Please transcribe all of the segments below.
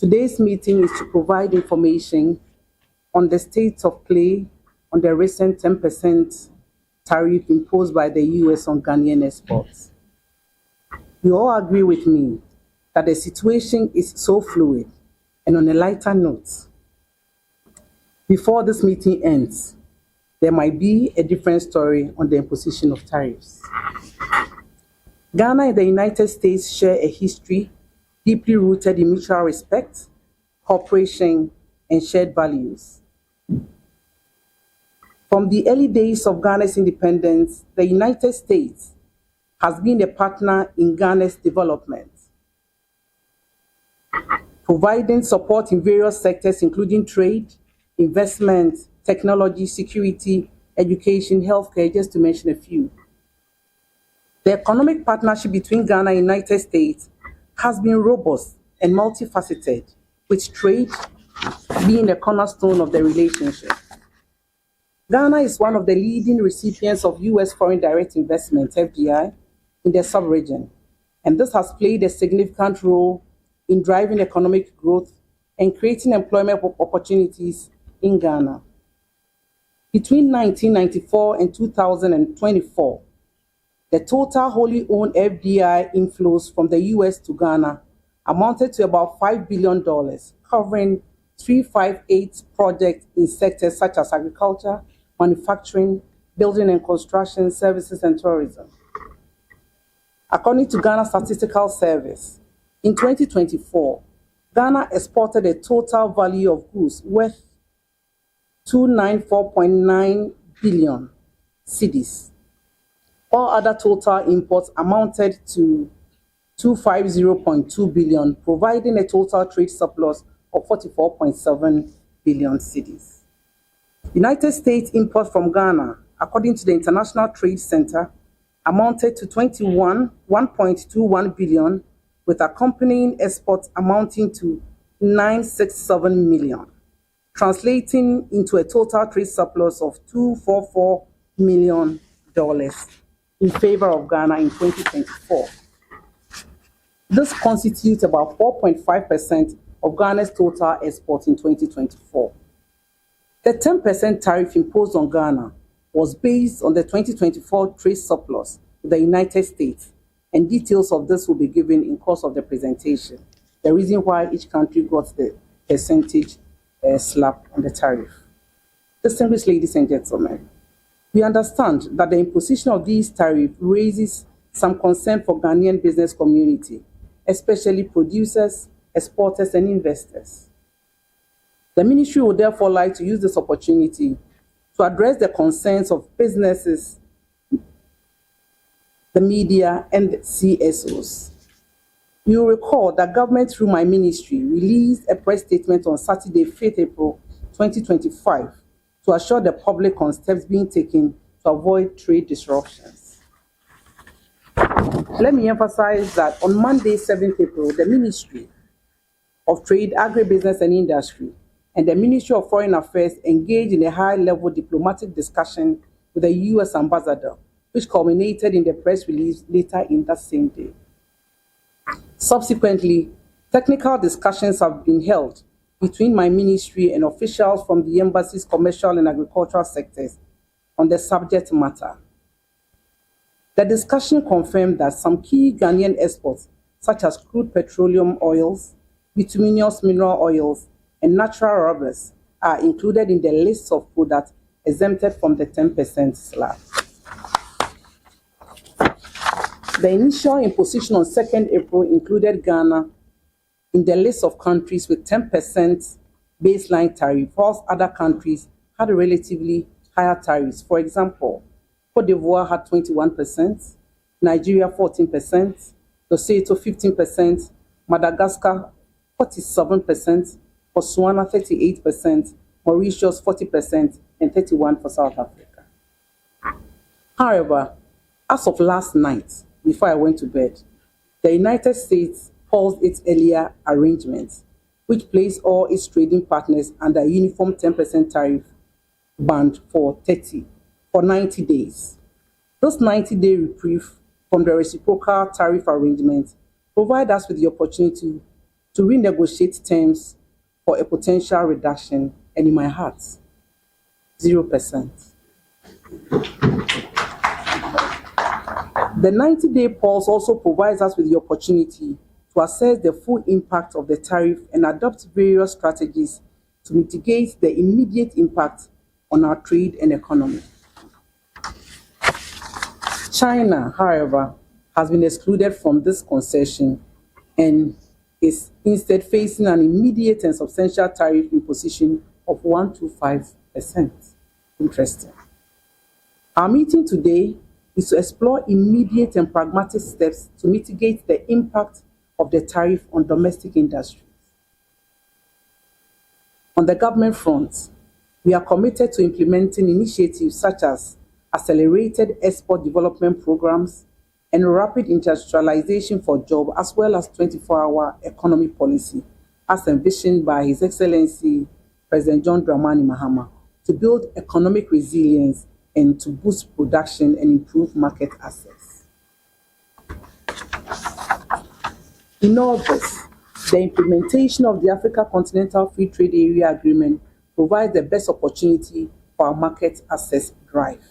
Today's meeting is to provide information on the state of play on the recent 10% tariff imposed by the US on Ghanaian exports. You all agree with me that the situation is so fluid. And on a lighter note, before this meeting ends, there might be a different story on the imposition of tariffs. Ghana and the United States share a history deeply rooted in mutual respect, cooperation, and shared values. From the early days of Ghana's independence, the United States has been a partner in Ghana's development, providing support in various sectors, including trade, investment, technology, security, education, healthcare, just to mention a few. The economic partnership between Ghana and the United States has been robust and multifaceted, with trade being the cornerstone of the relationship. Ghana is one of the leading recipients of US foreign direct investment, FDI, in the sub-region, and this has played a significant role in driving economic growth and creating employment opportunities in Ghana. Between 1994 and 2024, the total wholly owned FDI inflows from the US to Ghana amounted to about $5 billion, covering 358 projects in sectors such as agriculture, manufacturing, building and construction, services, and tourism. According to Ghana Statistical Service, in 2024, Ghana exported a total value of goods worth 294.9 billion cedis. All other total imports amounted to 250.2 billion, providing a total trade surplus of 44.7 billion cedis. United States imports from Ghana, according to the International Trade Center, amounted to 1.21 billion, with accompanying exports amounting to 967 million, translating into a total trade surplus of $244 million in favor of Ghana in 2024. This constitutes about 4.5% of Ghana's total exports in 2024. The 10% tariff imposed on Ghana was based on the 2024 trade surplus with the United States, and details of this will be given in course of the presentation, the reason why each country got the percentage slap on the tariff. Distinguished ladies and gentlemen, we understand that the imposition of these tariffs raises some concern for Ghanaian business community, especially producers, exporters, and investors. The ministry would therefore like to use this opportunity to address the concerns of businesses, the media, and the CSOs. You will recall that government through my ministry released a press statement on Saturday, 5th April 2025, to assure the public on steps being taken to avoid trade disruptions. Let me emphasize that on Monday, 7th April, the Ministry of Trade, Agribusiness and Industry and the Ministry of Foreign Affairs engaged in a high-level diplomatic discussion with the US ambassador, which culminated in the press release later in that same day. Subsequently, technical discussions have been held between my ministry and officials from the embassy's commercial and agricultural sectors on the subject matter. The discussion confirmed that some key Ghanaian exports, such as crude petroleum oils, bituminous mineral oils, and natural rubbers, are included in the list of products exempted from the 10% slab. The initial imposition on 2nd April included Ghana in the list of countries with 10% baseline tariff, whilst other countries had relatively higher tariffs. For example, Cote d'Ivoire had 21%, Nigeria 14%, Lesotho 15%, Madagascar 47%, Botswana 38%, Mauritius 40%, and 31% for South Africa. However, as of last night, before I went to bed, the United States paused its earlier arrangements, which placed all its trading partners under a uniform 10% tariff band for 90 days. This 90-day reprieve from the reciprocal tariff arrangement provides us with the opportunity to to renegotiate terms for a potential reduction, and in my heart, 0%. The 90-day pause also provides us with the opportunity to assess the full impact of the tariff and adopt various strategies to mitigate the immediate impact on our trade and economy. China, however, has been excluded from this concession and is instead facing an immediate and substantial tariff imposition of 125%. Interesting. Our meeting today is to explore immediate and pragmatic steps to mitigate the impact of the tariff on domestic industries. On the government front, we are committed to implementing initiatives such as accelerated export development programs and rapid industrialization for jobs, as well as 24-hour economy policy, as envisioned by His Excellency President John Dramani Mahama, to build economic resilience and to boost production and improve market access. In all this, the implementation of the Africa Continental Free Trade Area Agreement provides the best opportunity for our market access drive.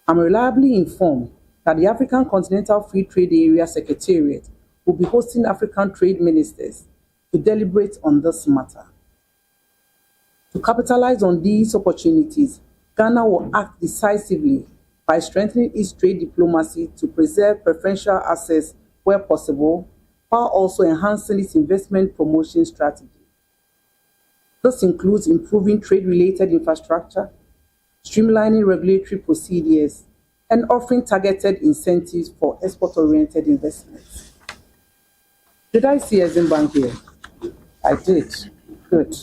I'm reliably informed that the African Continental Free Trade Area Secretariat will be hosting African trade ministers to deliberate on this matter. To capitalize on these opportunities, Ghana will act decisively by strengthening its trade diplomacy to preserve preferential access where possible, while also enhancing its investment promotion strategy. This includes improving trade-related infrastructure, streamlining regulatory procedures, and offering targeted incentives for export-oriented investments. Did I see a Zimbabwe here? I did. Good.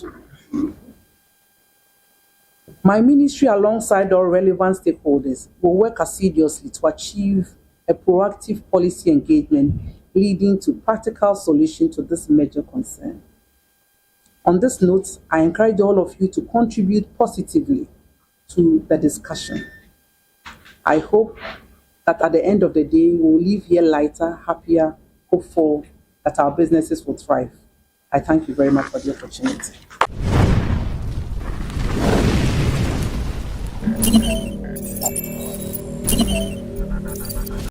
My ministry, alongside all relevant stakeholders, will work assiduously to achieve a proactive policy engagement leading to practical solution to this major concern. On this note, I encourage all of you to contribute positively to the discussion. I hope that at the end of the day, we will leave here lighter, happier, hopeful that our businesses will thrive. I thank you very much for the opportunity.